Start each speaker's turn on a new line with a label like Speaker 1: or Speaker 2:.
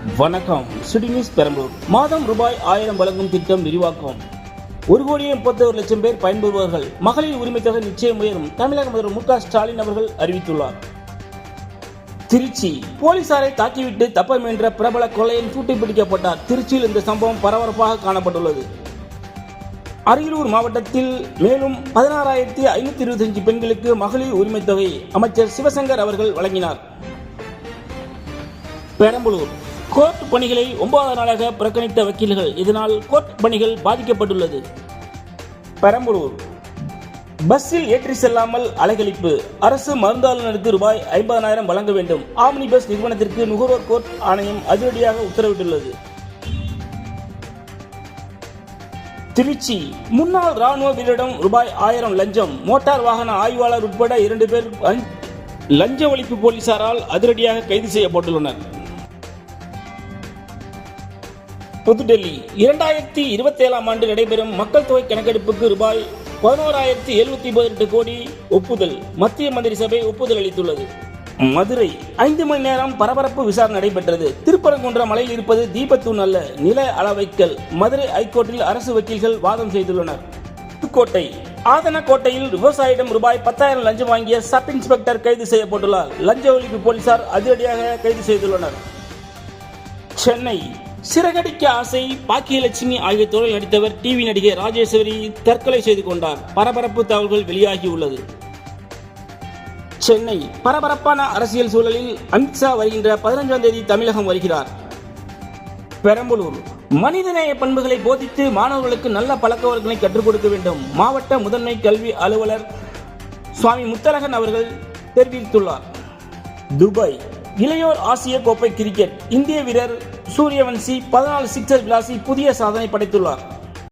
Speaker 1: வணக்கம். City news Perambalur. மாதம் ரூபாய் 1000 வழங்கும் திட்டம் விரிவாக்கம். 1,31,00,000 பேர் பயன்பெறுவார்கள். மகளிர் உரிமை தொகை நிச்சயம் உயரும். தமிழக முதல்வர் மு க ஸ்டாலின் அவர்கள் அறிவித்துள்ளார். திருச்சி போலீசாரை தாக்கிவிட்டு தப்ப முயன்ற பிரபல கொள்ளையன் தூக்கிப்பிடிக்கப்பட்டார். திருச்சியில் இந்த சம்பவம் பரபரப்பாக காணப்பட்டுள்ளது. அரியலூர் மாவட்டத்தில் மேலும் 16,525 பெண்களுக்கு மகளிர் உரிமை தொகை அமைச்சர் சிவசங்கர் அவர்கள் வழங்கினார். பெரம்பலூர் கோர்ட் பணிகளை 9வது நாளாக புறக்கணித்த வக்கீல்கள், இதனால் கோர்ட் பணிகள் பாதிக்கப்பட்டுள்ளது. பெரம்பலூர் பஸ்ஸில் ஏற்றி செல்லாமல் அலைக்கழிப்பு. அரசு மருந்தாளுநருக்கு ரூபாய் 50,000 வழங்க வேண்டும். ஆம்னி பஸ் நிறுவனத்திற்கு நுகர்வோர் கோர்ட் ஆணையம் அதிரடியாக உத்தரவிட்டுள்ளது. திருச்சி முன்னாள் ராணுவ வீரரிடம் ரூபாய் 1000 லஞ்சம். மோட்டார் வாகன ஆய்வாளர் உட்பட 2 பேர் லஞ்ச ஒழிப்பு போலீசாரால் அதிரடியாக கைது செய்யப்பட்டுள்ளனர். புதுடெல்லி 2027ஆம் ஆண்டு நடைபெறும் மக்கள் தொகை கணக்கெடுப்புக்கு ரூபாய் 11,078 கோடி ஒப்புதல். மத்திய மந்திரி சபை ஒப்புதல் அளித்துள்ளது. மதுரை 5 மணி நேரம் பரபரப்பு விசாரணை நடைபெற்றது. திருப்பரங்குன்ற மலையில் இருப்பது தீபத்தூண் அல்ல, நில அளவைக்கல். மதுரை ஐகோர்ட்டில் அரசு வக்கீல்கள் வாதம் செய்துள்ளனர். புதுக்கோட்டை ஆதனக்கோட்டையில் விவசாயியிடம் ரூபாய் 10,000 லஞ்சம் வாங்கிய சப் இன்ஸ்பெக்டர் கைது செய்யப்பட்டுள்ளார். லஞ்ச ஒழிப்பு போலீசார் அதிரடியாக கைது செய்துள்ளனர். சென்னை சிறகடிக்க ஆசை, பாக்கியலட்சுமி ஆகிய தொடரில் நடித்தவர் டிவி நடிகை ராஜேஸ்வரி தற்கொலை செய்து கொண்டார். பரபரப்பு தகவல்கள் வெளியாகியுள்ளது. சென்னை பரபரப்பான அரசியல் சூழலில் அமித்ஷா வருகின்ற 15ஆம் தேதி தமிழகம் வருகிறார். பெரம்பலூர் மனிதநேய பண்புகளை போதித்து மாணவர்களுக்கு நல்ல பழக்கவழக்கங்களை கற்றுக் கொடுக்க வேண்டும். மாவட்ட முதன்மை கல்வி அலுவலர் சுவாமி முத்தழகன் அவர்கள் தெரிவித்துள்ளார். துபாய் இளையோர் ஆசிய கோப்பை கிரிக்கெட் இந்திய வீரர் சூரியவன்சி 14 சிக்சர் விளாசி புதிய சாதனை படைத்துள்ளார்.